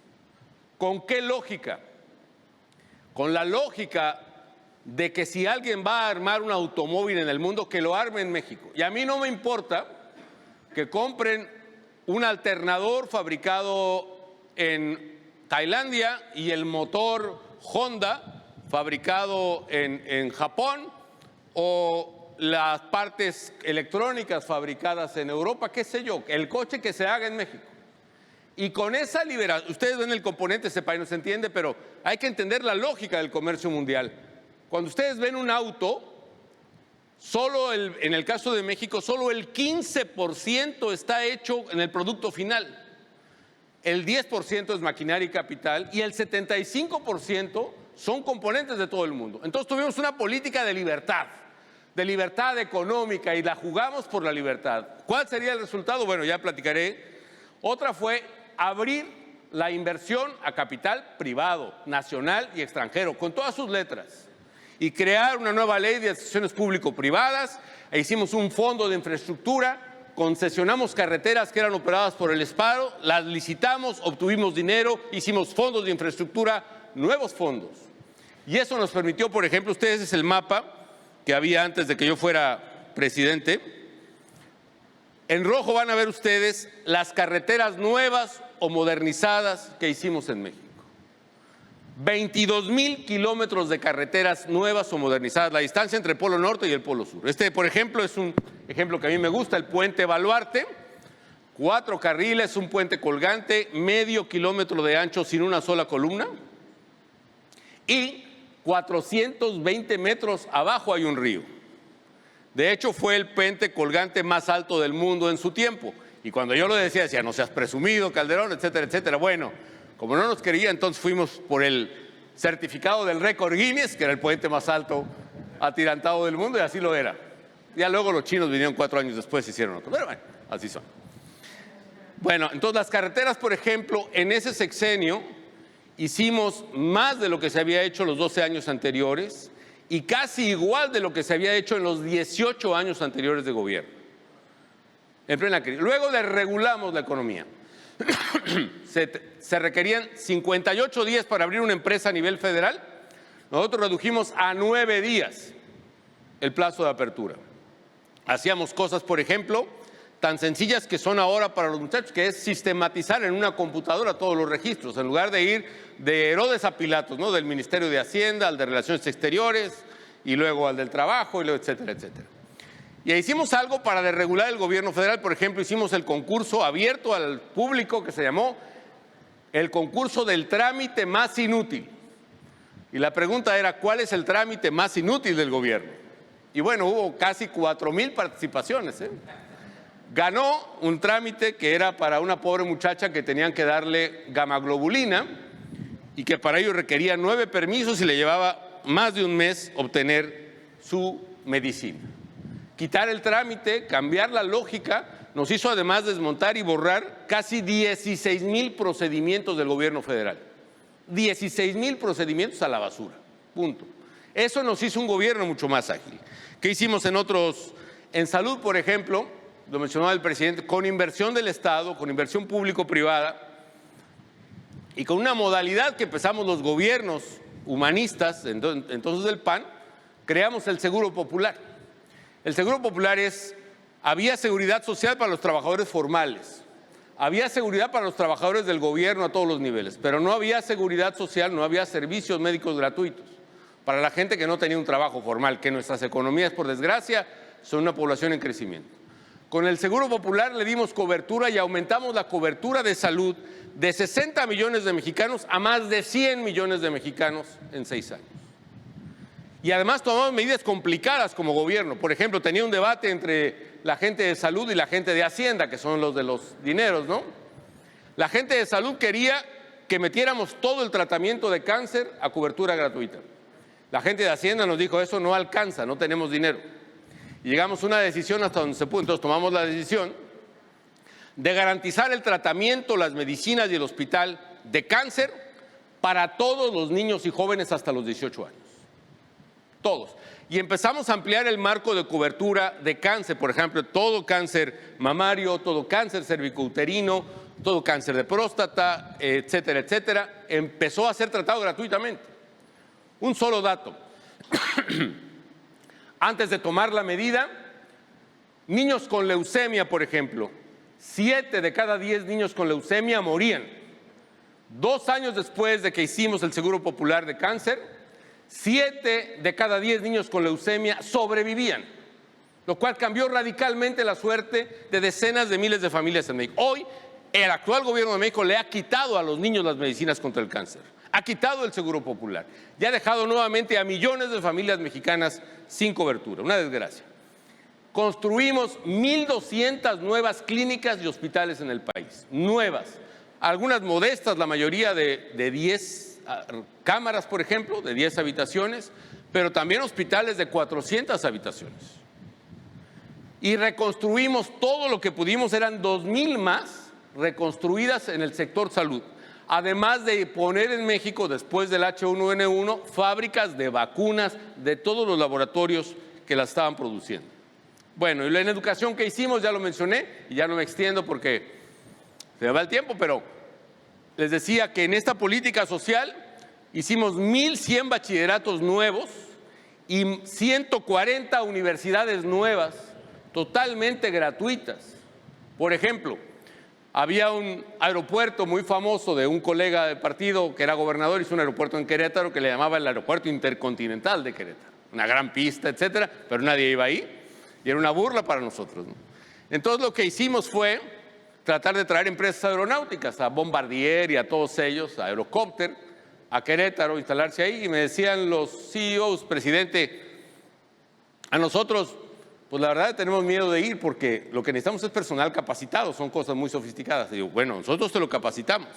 ¿Con qué lógica? Con la lógica de que si alguien va a armar un automóvil en el mundo, que lo arme en México. Y a mí no me importa que compren un alternador fabricado en Tailandia y el motor Honda fabricado en Japón, o las partes electrónicas fabricadas en Europa, qué sé yo, el coche que se haga en México. Y con esa liberación, ustedes ven el componente, ese país no se entiende, pero hay que entender la lógica del comercio mundial. Cuando ustedes ven un auto, en el caso de México, solo el 15% está hecho en el producto final. El 10% es maquinaria y capital y el 75% son componentes de todo el mundo. Entonces tuvimos una política de libertad económica y la jugamos por la libertad. ¿Cuál sería el resultado? Bueno, ya platicaré. Otra fue abrir la inversión a capital privado, nacional y extranjero, con todas sus letras, y crear una nueva ley de asociaciones público-privadas, e hicimos un fondo de infraestructura, concesionamos carreteras que eran operadas por el Estado, las licitamos, obtuvimos dinero, hicimos fondos de infraestructura, nuevos fondos. Y eso nos permitió, por ejemplo, ustedes es el mapa que había antes de que yo fuera presidente. En rojo van a ver ustedes las carreteras nuevas o modernizadas que hicimos en México. 22,000 kilómetros de carreteras nuevas o modernizadas, la distancia entre el Polo Norte y el Polo Sur. Este, por ejemplo, es un ejemplo que a mí me gusta, el puente Baluarte, 4 carriles, un puente colgante, medio kilómetro de ancho sin una sola columna, y 420 metros abajo hay un río. De hecho, fue el puente colgante más alto del mundo en su tiempo. Y cuando yo lo decía, no seas presumido, Calderón, etcétera, etcétera. Bueno, como no nos quería, entonces fuimos por el certificado del récord Guinness, que era el puente más alto atirantado del mundo, y así lo era. Ya luego los chinos vinieron 4 años después y hicieron otro. Pero bueno, así son. Bueno, entonces las carreteras, por ejemplo, en ese sexenio hicimos más de lo que se había hecho los 12 años anteriores y casi igual de lo que se había hecho en los 18 años anteriores de gobierno, en plena crisis. Luego desregulamos la economía. Se requerían 58 días para abrir una empresa a nivel federal. Nosotros redujimos a 9 días el plazo de apertura. Hacíamos cosas, por ejemplo, tan sencillas que son ahora para los muchachos, que es sistematizar en una computadora todos los registros, en lugar de ir de Herodes a Pilatos, ¿no? Del Ministerio de Hacienda al de Relaciones Exteriores y luego al del Trabajo, y luego etcétera, etcétera. Y hicimos algo para desregular el gobierno federal. Por ejemplo, hicimos el concurso abierto al público que se llamó el concurso del trámite más inútil. Y la pregunta era, ¿cuál es el trámite más inútil del gobierno? Y bueno, hubo casi 4,000 participaciones, ¿eh? Ganó un trámite que era para una pobre muchacha que tenían que darle gamaglobulina y que para ello requería 9 permisos y le llevaba más de un mes obtener su medicina. Quitar el trámite, cambiar la lógica, nos hizo además desmontar y borrar casi 16,000 procedimientos del gobierno federal. 16,000 procedimientos a la basura, punto. Eso nos hizo un gobierno mucho más ágil. ¿Qué hicimos en otros? En salud, por ejemplo, lo mencionaba el presidente, con inversión del Estado, con inversión público-privada y con una modalidad que empezamos los gobiernos humanistas, entonces del PAN, creamos el Seguro Popular. El Seguro Popular había seguridad social para los trabajadores formales, había seguridad para los trabajadores del gobierno a todos los niveles, pero no había seguridad social, no había servicios médicos gratuitos para la gente que no tenía un trabajo formal, que nuestras economías, por desgracia, son una población en crecimiento. Con el Seguro Popular le dimos cobertura y aumentamos la cobertura de salud de 60 millones de mexicanos a más de 100 millones de mexicanos en 6 años. Y además tomamos medidas complicadas como gobierno. Por ejemplo, tenía un debate entre la gente de salud y la gente de Hacienda, que son los de los dineros, ¿no? La gente de salud quería que metiéramos todo el tratamiento de cáncer a cobertura gratuita. La gente de Hacienda nos dijo, eso no alcanza, no tenemos dinero. Y llegamos a una decisión hasta donde se pudo. Entonces tomamos la decisión de garantizar el tratamiento, las medicinas y el hospital de cáncer para todos los niños y jóvenes hasta los 18 años. Todos. Y empezamos a ampliar el marco de cobertura de cáncer, por ejemplo, todo cáncer mamario, todo cáncer cervicouterino, todo cáncer de próstata, etcétera, etcétera. Empezó a ser tratado gratuitamente. Un solo dato. Antes de tomar la medida, niños con leucemia, por ejemplo, 7 de cada 10 niños con leucemia morían. 2 años después de que hicimos el Seguro Popular de Cáncer, 7 de cada 10 niños con leucemia sobrevivían. lo cual cambió radicalmente la suerte de decenas de miles de familias en México. Hoy, el actual gobierno de México le ha quitado a los niños las medicinas contra el cáncer, ha quitado el Seguro Popular y ha dejado nuevamente a millones de familias mexicanas sin cobertura. Una desgracia. Construimos 1,200 nuevas clínicas y hospitales en el país, nuevas, algunas modestas, la mayoría de 10 cámaras, por ejemplo, de 10 habitaciones, pero también hospitales de 400 habitaciones. Y reconstruimos todo lo que pudimos, eran 2,000 más reconstruidas en el sector salud, además de poner en México, después del H1N1, fábricas de vacunas de todos los laboratorios que las estaban produciendo. Bueno, y en educación que hicimos, ya lo mencioné, y ya no me extiendo porque se me va el tiempo, pero les decía que en esta política social hicimos 1,100 bachilleratos nuevos y 140 universidades nuevas, totalmente gratuitas. Por ejemplo, había un aeropuerto muy famoso de un colega de partido que era gobernador, hizo un aeropuerto en Querétaro que le llamaba el Aeropuerto Intercontinental de Querétaro. Una gran pista, etcétera, pero nadie iba ahí y era una burla para nosotros, ¿no? Entonces lo que hicimos fue tratar de traer empresas aeronáuticas, a Bombardier y a todos ellos, a Aerocopter, a Querétaro, instalarse ahí, y me decían los CEOs, presidente, a nosotros, pues la verdad tenemos miedo de ir porque lo que necesitamos es personal capacitado, son cosas muy sofisticadas. Y digo, bueno, nosotros te lo capacitamos.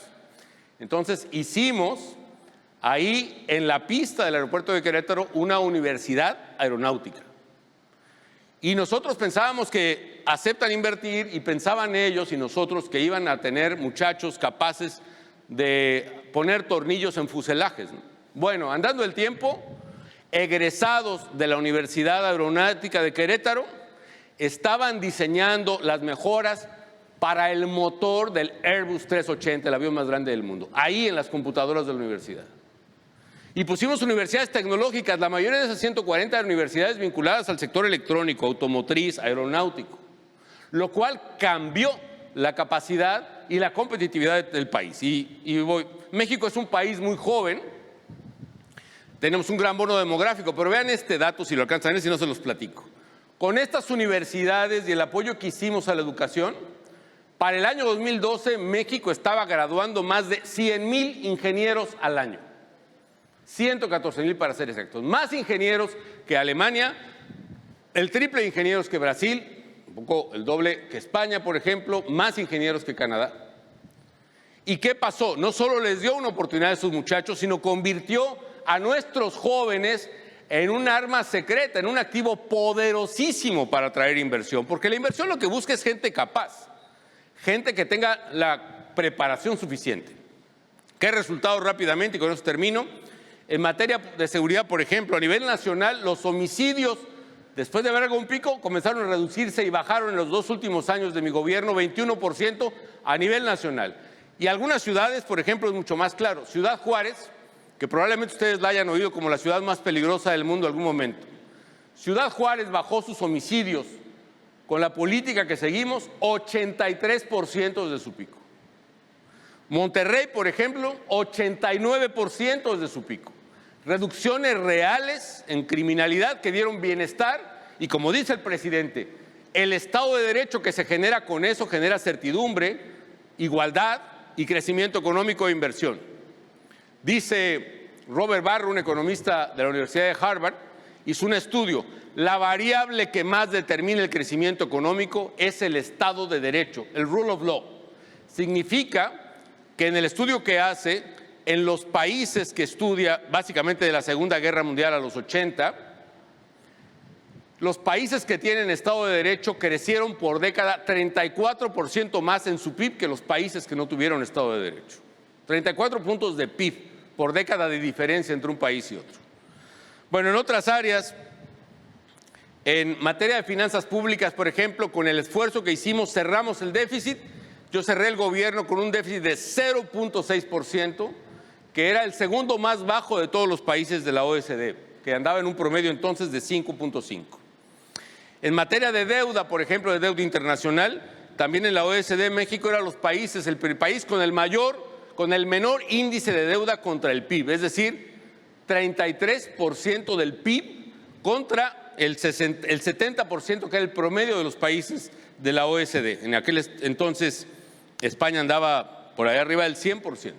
Entonces hicimos ahí en la pista del aeropuerto de Querétaro una universidad aeronáutica. Y nosotros pensábamos que aceptan invertir y pensaban ellos y nosotros que iban a tener muchachos capaces de poner tornillos en fuselajes, ¿no? Bueno, andando el tiempo, egresados de la Universidad Aeronáutica de Querétaro estaban diseñando las mejoras para el motor del Airbus 380, el avión más grande del mundo, ahí en las computadoras de la universidad. Y pusimos universidades tecnológicas, la mayoría de esas 140 universidades vinculadas al sector electrónico, automotriz, aeronáutico, lo cual cambió la capacidad y la competitividad del país. México es un país muy joven, tenemos un gran bono demográfico, pero vean este dato si lo alcanzan a ver, si no se los platico. Con estas universidades y el apoyo que hicimos a la educación, para el año 2012 México estaba graduando más de 100,000 ingenieros al año. 114,000 para ser exactos, más ingenieros que Alemania, el triple de ingenieros que Brasil, un poco el doble que España, por ejemplo, más ingenieros que Canadá. ¿Y qué pasó? No solo les dio una oportunidad a esos muchachos, sino convirtió a nuestros jóvenes en un arma secreta, en un activo poderosísimo para atraer inversión, porque la inversión lo que busca es gente capaz, gente que tenga la preparación suficiente. ¿Qué resultados rápidamente? Y con eso termino. En materia de seguridad, por ejemplo, a nivel nacional, los homicidios, después de haber algún pico, comenzaron a reducirse y bajaron en los 2 últimos años de mi gobierno 21% a nivel nacional. Y algunas ciudades, por ejemplo, es mucho más claro. Ciudad Juárez, que probablemente ustedes la hayan oído como la ciudad más peligrosa del mundo en algún momento. Ciudad Juárez bajó sus homicidios con la política que seguimos 83% desde su pico. Monterrey, por ejemplo, 89% desde su pico. Reducciones reales en criminalidad que dieron bienestar y, como dice el presidente, el Estado de Derecho que se genera con eso genera certidumbre, igualdad y crecimiento económico e inversión. Dice Robert Barro, un economista de la Universidad de Harvard, hizo un estudio. La variable que más determina el crecimiento económico es el Estado de Derecho, el rule of law. Significa que en el estudio que hace, en los países que estudia, básicamente de la Segunda Guerra Mundial a los 80, los países que tienen Estado de Derecho crecieron por década 34% más en su PIB que los países que no tuvieron Estado de Derecho. 34 puntos de PIB por década de diferencia entre un país y otro. Bueno, en otras áreas, en materia de finanzas públicas, por ejemplo, con el esfuerzo que hicimos, cerramos el déficit. Yo cerré el gobierno con un déficit de 0.6%, que era el segundo más bajo de todos los países de la OECD, que andaba en un promedio entonces de 5.5. En materia de deuda, por ejemplo, de deuda internacional, también en la OECD México era el país con el menor índice de deuda contra el PIB, es decir, 33% del PIB contra el 70%, que era el promedio de los países de la OECD. En aquel entonces España andaba por allá arriba del 100%.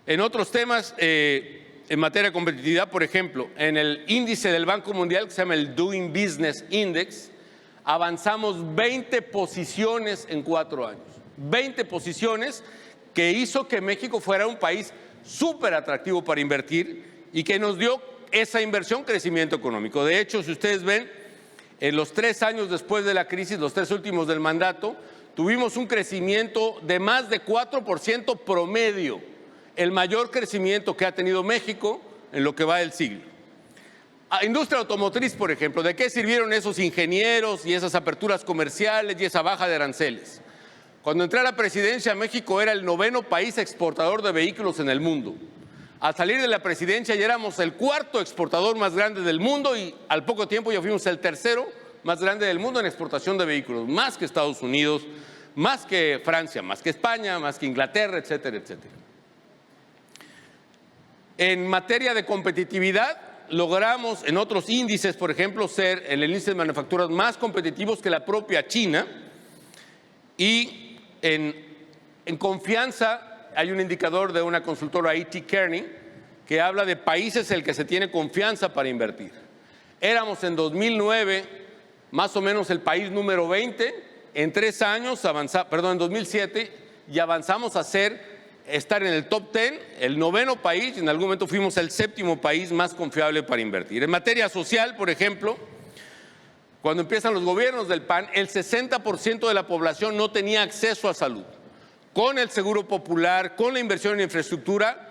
En otros temas, en materia de competitividad, por ejemplo, en el índice del Banco Mundial, que se llama el Doing Business Index, avanzamos 20 posiciones en 4 años. 20 posiciones que hizo que México fuera un país súper atractivo para invertir y que nos dio esa inversión, crecimiento económico. De hecho, si ustedes ven, en los 3 años después de la crisis, los 3 últimos del mandato, tuvimos un crecimiento de más de 4% promedio, el mayor crecimiento que ha tenido México en lo que va del siglo. Industria automotriz, por ejemplo, ¿de qué sirvieron esos ingenieros y esas aperturas comerciales y esa baja de aranceles? Cuando entré a la presidencia, México era el 9º país exportador de vehículos en el mundo. Al salir de la presidencia ya éramos el 4º exportador más grande del mundo y al poco tiempo ya fuimos el 3º más grande del mundo en exportación de vehículos, más que Estados Unidos, más que Francia, más que España, más que Inglaterra, etcétera, etcétera. En materia de competitividad, logramos en otros índices, por ejemplo, ser en el índice de manufacturas más competitivos que la propia China. Y en confianza hay un indicador de una consultora IT Kearney que habla de países en el que se tiene confianza para invertir. Éramos en 2009 más o menos el país número 20, en 3 años, en 2007, y avanzamos a estar en el top 10, el 9º país, y en algún momento fuimos el 7º país más confiable para invertir. En materia social, por ejemplo, cuando empiezan los gobiernos del PAN, el 60% de la población no tenía acceso a salud. Con el Seguro Popular, con la inversión en infraestructura,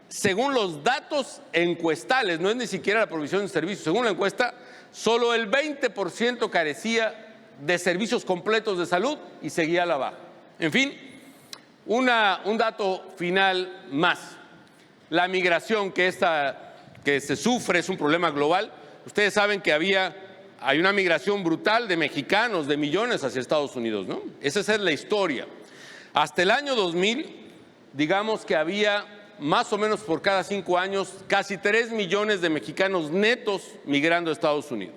según los datos encuestales, no es ni siquiera la provisión de servicios, según la encuesta, solo el 20% carecía de servicios completos de salud y seguía a la baja. En fin, un dato final más. La migración que se sufre es un problema global. Ustedes saben que hay una migración brutal de mexicanos, de millones hacia Estados Unidos, ¿no? Esa es la historia. Hasta el año 2000, digamos que había más o menos por cada 5 años casi 3 millones de mexicanos netos migrando a Estados Unidos.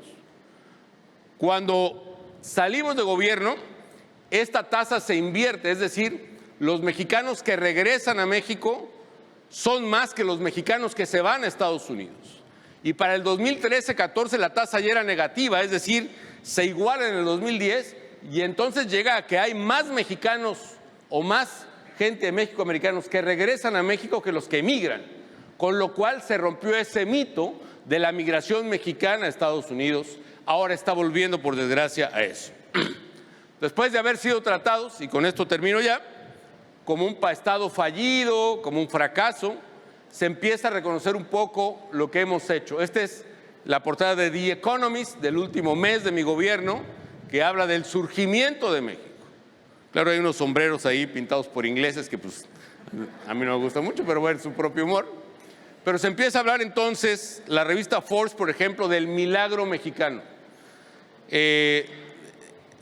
Cuando salimos de gobierno, esta tasa se invierte, es decir, los mexicanos que regresan a México son más que los mexicanos que se van a Estados Unidos. Y para el 2013-14 la tasa ya era negativa, es decir, se iguala en el 2010 y entonces llega a que hay más mexicanos o más gente de México, americanos, que regresan a México que los que emigran, con lo cual se rompió ese mito de la migración mexicana a Estados Unidos. Ahora está volviendo, por desgracia, a eso. Después de haber sido tratados, y con esto termino ya, como un estado fallido, como un fracaso, se empieza a reconocer un poco lo que hemos hecho. Esta es la portada de The Economist del último mes de mi gobierno, que habla del surgimiento de México. Claro, hay unos sombreros ahí pintados por ingleses que pues a mí no me gusta mucho, pero bueno, es su propio humor. Pero se empieza a hablar entonces, la revista Forbes, por ejemplo, del milagro mexicano.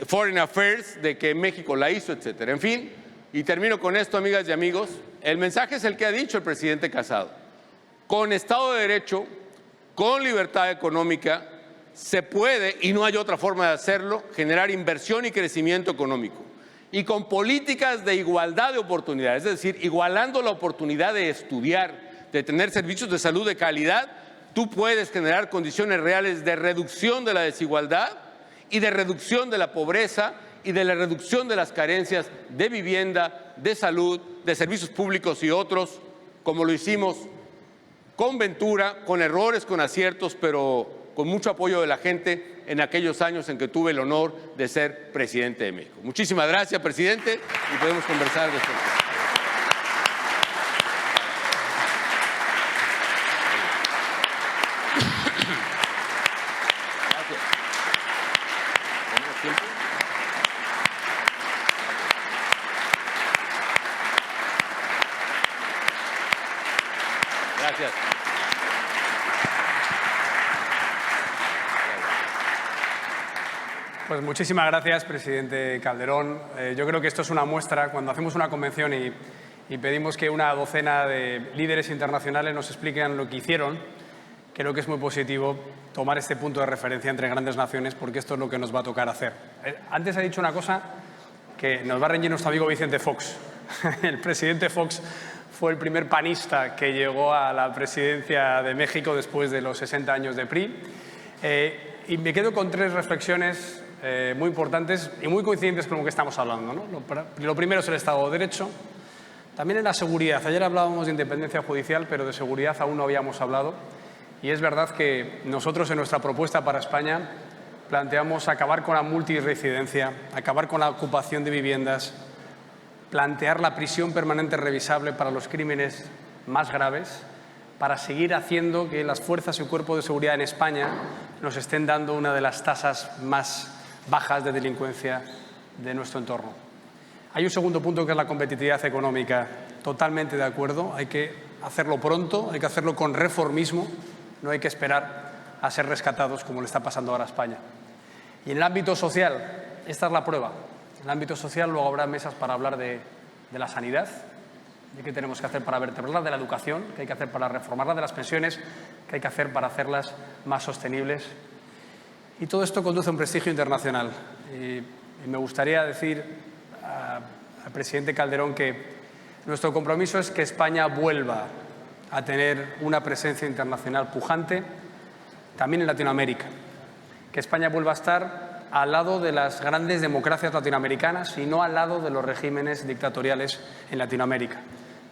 Foreign Affairs, de que México la hizo, etcétera. En fin, y termino con esto, amigas y amigos. El mensaje es el que ha dicho el presidente Casado. Con Estado de Derecho, con libertad económica, se puede, y no hay otra forma de hacerlo, generar inversión y crecimiento económico. Y con políticas de igualdad de oportunidades, es decir, igualando la oportunidad de estudiar, de tener servicios de salud de calidad, tú puedes generar condiciones reales de reducción de la desigualdad y de reducción de la pobreza y de la reducción de las carencias de vivienda, de salud, de servicios públicos y otros, como lo hicimos con Ventura, con errores, con aciertos, pero con mucho apoyo de la gente en aquellos años en que tuve el honor de ser presidente de México. Muchísimas gracias, presidente, y podemos conversar después. Gracias. Pues muchísimas gracias, presidente Calderón. Yo creo que esto es una muestra. Cuando hacemos una convención y pedimos que una docena de líderes internacionales nos expliquen lo que hicieron, creo que es muy positivo tomar este punto de referencia entre grandes naciones, porque esto es lo que nos va a tocar hacer. Antes he dicho una cosa que nos va a reñir nuestro amigo Vicente Fox. El presidente Fox fue el primer panista que llegó a la presidencia de México después de los 60 años de PRI. Y me quedo con 3 reflexiones muy importantes y muy coincidentes con lo que estamos hablando, ¿no? Lo primero es el Estado de Derecho. También en la seguridad. Ayer hablábamos de independencia judicial, pero de seguridad aún no habíamos hablado. Y es verdad que nosotros en nuestra propuesta para España planteamos acabar con la multiresidencia, acabar con la ocupación de viviendas, plantear la prisión permanente revisable para los crímenes más graves, para seguir haciendo que las fuerzas y cuerpos de seguridad en España nos estén dando una de las tasas más bajas de delincuencia de nuestro entorno. Hay un segundo punto que es la competitividad económica. Totalmente de acuerdo. Hay que hacerlo pronto, hay que hacerlo con reformismo, no hay que esperar a ser rescatados como le está pasando ahora a España. Y en el ámbito social, esta es la prueba. En el ámbito social luego habrá mesas para hablar de la sanidad, de qué tenemos que hacer para vertebrarla, de la educación, qué hay que hacer para reformarla, de las pensiones, qué hay que hacer para hacerlas más sostenibles. Y todo esto conduce a un prestigio internacional. Y me gustaría decir al presidente Calderón que nuestro compromiso es que España vuelva a tener una presencia internacional pujante, también en Latinoamérica. Que España vuelva a estar al lado de las grandes democracias latinoamericanas y no al lado de los regímenes dictatoriales en Latinoamérica.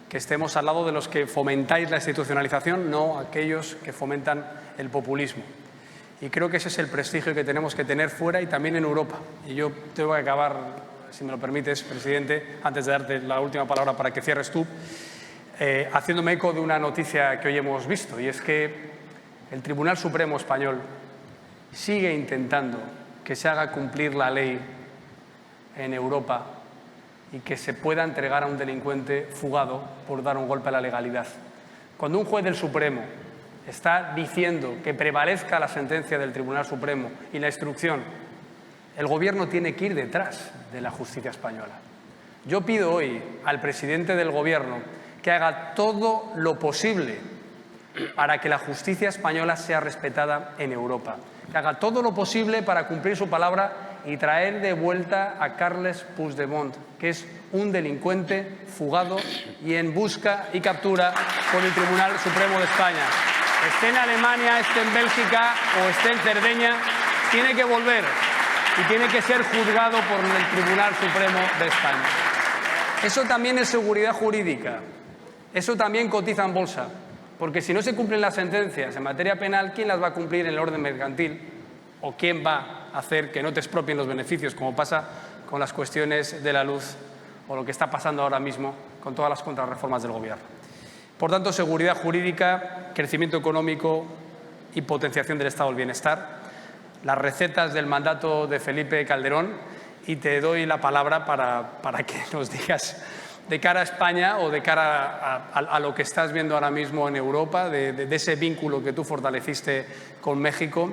Que estemos al lado de los que fomentáis la institucionalización, no aquellos que fomentan el populismo. Y creo que ese es el prestigio que tenemos que tener fuera y también en Europa. Y yo tengo que acabar, si me lo permites, presidente, antes de darte la última palabra para que cierres tú, haciéndome eco de una noticia que hoy hemos visto, y es que el Tribunal Supremo Español sigue intentando que se haga cumplir la ley en Europa y que se pueda entregar a un delincuente fugado por dar un golpe a la legalidad. Cuando un juez del Supremo está diciendo que prevalezca la sentencia del Tribunal Supremo y la instrucción, el Gobierno tiene que ir detrás de la justicia española. Yo pido hoy al presidente del Gobierno que haga todo lo posible para que la justicia española sea respetada en Europa, que haga todo lo posible para cumplir su palabra y traer de vuelta a Carles Puigdemont, que es un delincuente fugado y en busca y captura por el Tribunal Supremo de España. Esté en Alemania, esté en Bélgica o esté en Cerdeña, tiene que volver y tiene que ser juzgado por el Tribunal Supremo de España. Eso también es seguridad jurídica, eso también cotiza en bolsa, porque si no se cumplen las sentencias en materia penal, ¿quién las va a cumplir en el orden mercantil? ¿O quién va a hacer que no te expropien los beneficios, como pasa con las cuestiones de la luz o lo que está pasando ahora mismo con todas las contrarreformas del Gobierno? Por tanto, seguridad jurídica, crecimiento económico y potenciación del Estado del bienestar. Las recetas del mandato de Felipe Calderón, y te doy la palabra para que nos digas de cara a España o de cara a lo que estás viendo ahora mismo en Europa, de ese vínculo que tú fortaleciste con México,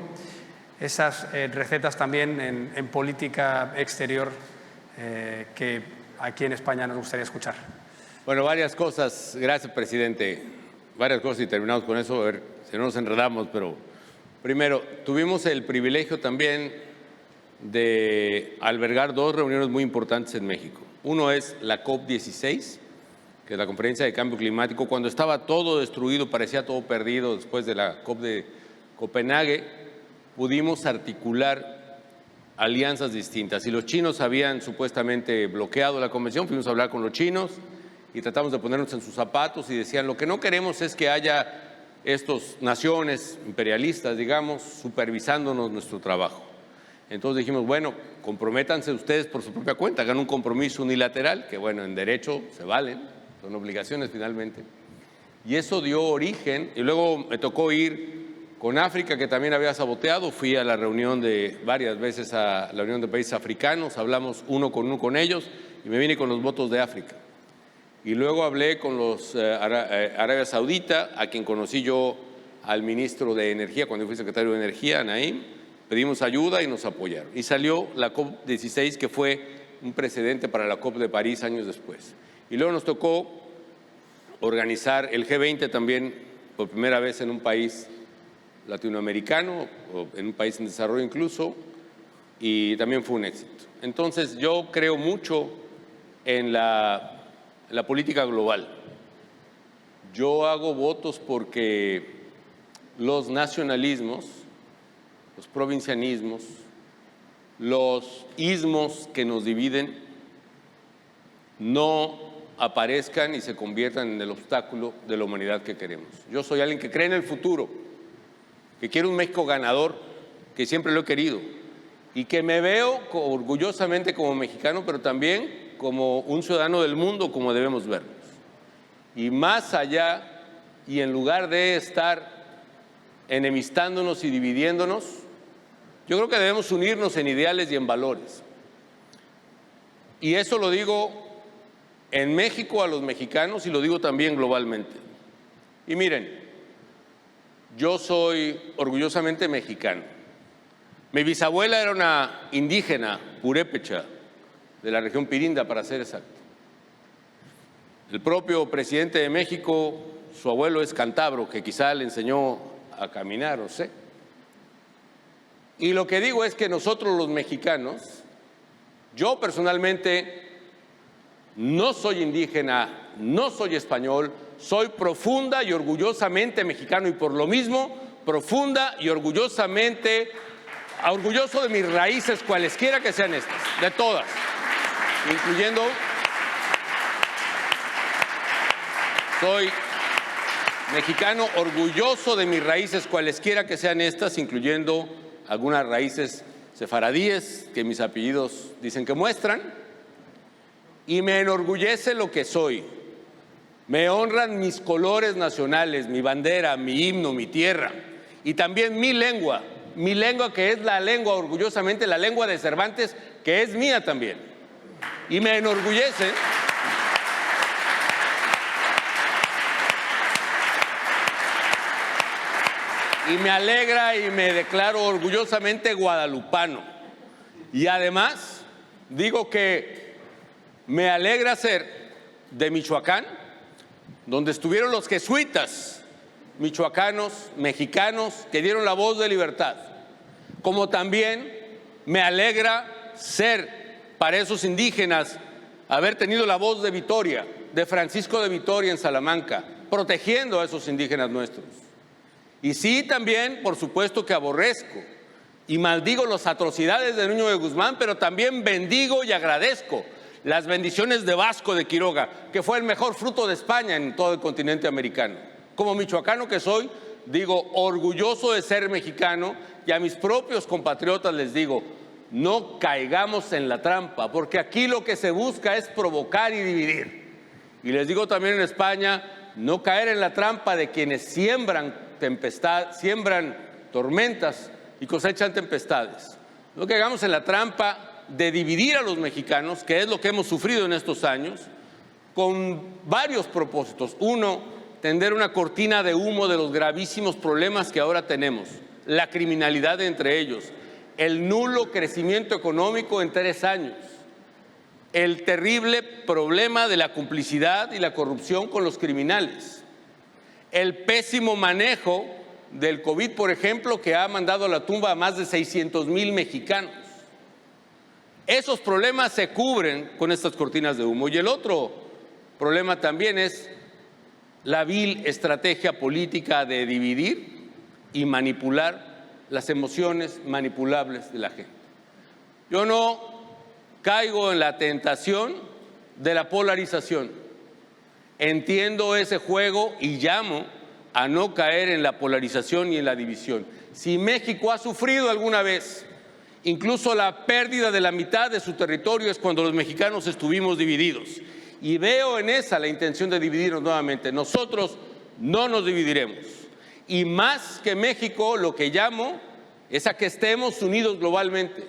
esas recetas también en política exterior que aquí en España nos gustaría escuchar. Bueno, varias cosas. Gracias, presidente. Varias cosas y terminamos con eso, a ver si no nos enredamos, pero primero, tuvimos el privilegio también de albergar 2 reuniones muy importantes en México. Uno es la COP16, que es la Conferencia de Cambio Climático. Cuando estaba todo destruido, parecía todo perdido después de la COP de Copenhague, pudimos articular alianzas distintas. Y los chinos habían supuestamente bloqueado la convención, fuimos a hablar con los chinos y tratamos de ponernos en sus zapatos y decían, lo que no queremos es que haya estas naciones imperialistas, digamos, supervisándonos nuestro trabajo. Entonces dijimos, bueno, comprométanse ustedes por su propia cuenta, hagan un compromiso unilateral, que bueno, en derecho se valen, son obligaciones finalmente. Y eso dio origen, y luego me tocó ir con África, que también había saboteado, fui a la reunión varias veces a la Unión de Países Africanos, hablamos uno con ellos, y me vine con los votos de África. Y luego hablé con los Arabia Saudita, a quien conocí yo al ministro de Energía, cuando yo fui secretario de Energía, Naim. Pedimos ayuda y nos apoyaron. Y salió la COP16, que fue un precedente para la COP de París años después. Y luego nos tocó organizar el G20 también, por primera vez en un país latinoamericano, o en un país en desarrollo incluso, y también fue un éxito. Entonces, yo creo mucho en la política global. Yo hago votos porque los nacionalismos, los provincianismos, los ismos que nos dividen no aparezcan y se conviertan en el obstáculo de la humanidad que queremos. Yo soy alguien que cree en el futuro, que quiere un México ganador, que siempre lo he querido, y que me veo orgullosamente como mexicano, pero también como un ciudadano del mundo, como debemos vernos. Y más allá, y en lugar de estar enemistándonos y dividiéndonos, yo creo que debemos unirnos en ideales y en valores. Y eso lo digo en México a los mexicanos y lo digo también globalmente. Y miren, yo soy orgullosamente mexicano. Mi bisabuela era una indígena purépecha de la región Pirinda, para ser exacto. El propio presidente de México, su abuelo es cántabro, que quizá le enseñó a caminar, no sé. Y lo que digo es que nosotros los mexicanos, yo personalmente no soy indígena, no soy español, soy profunda y orgullosamente mexicano y por lo mismo, profunda y orgulloso de mis raíces, cualesquiera que sean estas, de todas, incluyendo, soy mexicano orgulloso de mis raíces, cualesquiera que sean estas, incluyendo algunas raíces sefaradíes que mis apellidos dicen que muestran, y me enorgullece lo que soy. Me honran mis colores nacionales, mi bandera, mi himno, mi tierra, y también mi lengua que es la lengua, orgullosamente la lengua de Cervantes, que es mía también. Y me enorgullece y me alegra y me declaro orgullosamente guadalupano. Y además digo que me alegra ser de Michoacán, donde estuvieron los jesuitas michoacanos, mexicanos, que dieron la voz de libertad. Como también me alegra ser para esos indígenas, haber tenido la voz de Vitoria, de Francisco de Vitoria en Salamanca, protegiendo a esos indígenas nuestros. Y sí, también, por supuesto que aborrezco y maldigo las atrocidades de Nuño de Guzmán, pero también bendigo y agradezco las bendiciones de Vasco de Quiroga, que fue el mejor fruto de España en todo el continente americano. Como michoacano que soy, digo, orgulloso de ser mexicano, y a mis propios compatriotas les digo, no caigamos en la trampa, porque aquí lo que se busca es provocar y dividir. Y les digo también en España, no caer en la trampa de quienes siembran tormentas y cosechan tempestades. No caigamos en la trampa de dividir a los mexicanos, que es lo que hemos sufrido en estos años, con varios propósitos. Uno, tender una cortina de humo de los gravísimos problemas que ahora tenemos, la criminalidad entre ellos, el nulo crecimiento económico en 3 años, el terrible problema de la complicidad y la corrupción con los criminales, el pésimo manejo del COVID, por ejemplo, que ha mandado a la tumba a más de 600,000 mexicanos. Esos problemas se cubren con estas cortinas de humo. Y el otro problema también es la vil estrategia política de dividir y manipular las emociones manipulables de la gente. Yo no caigo en la tentación de la polarización. Entiendo ese juego y llamo a no caer en la polarización y en la división. Si México ha sufrido alguna vez incluso la pérdida de la mitad de su territorio, es cuando los mexicanos estuvimos divididos. Y veo en esa la intención de dividirnos nuevamente. Nosotros no nos dividiremos. Y más que México, lo que llamo es a que estemos unidos globalmente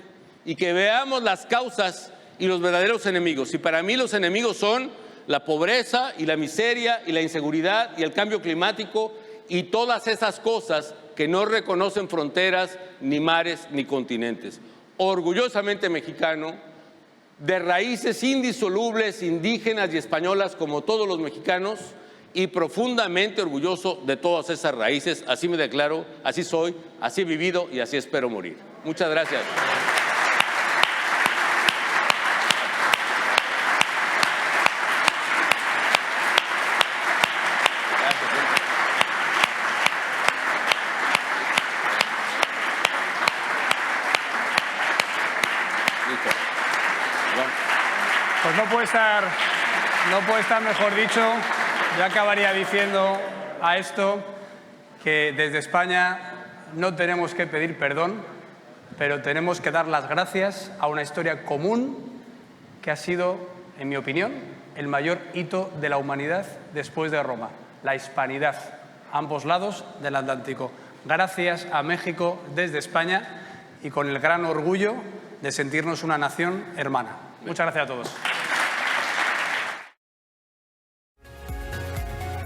y que veamos las causas y los verdaderos enemigos. Y para mí los enemigos son la pobreza y la miseria y la inseguridad y el cambio climático y todas esas cosas que no reconocen fronteras, ni mares, ni continentes. Orgullosamente mexicano, de raíces indisolubles, indígenas y españolas como todos los mexicanos, y profundamente orgulloso de todas esas raíces. Así me declaro, así soy, así he vivido y así espero morir. Muchas gracias. Pues no puede estar mejor dicho. Yo acabaría diciendo a esto que desde España no tenemos que pedir perdón, pero tenemos que dar las gracias a una historia común que ha sido, en mi opinión, el mayor hito de la humanidad después de Roma, la hispanidad, a ambos lados del Atlántico. Gracias a México desde España y con el gran orgullo de sentirnos una nación hermana. Muchas gracias a todos.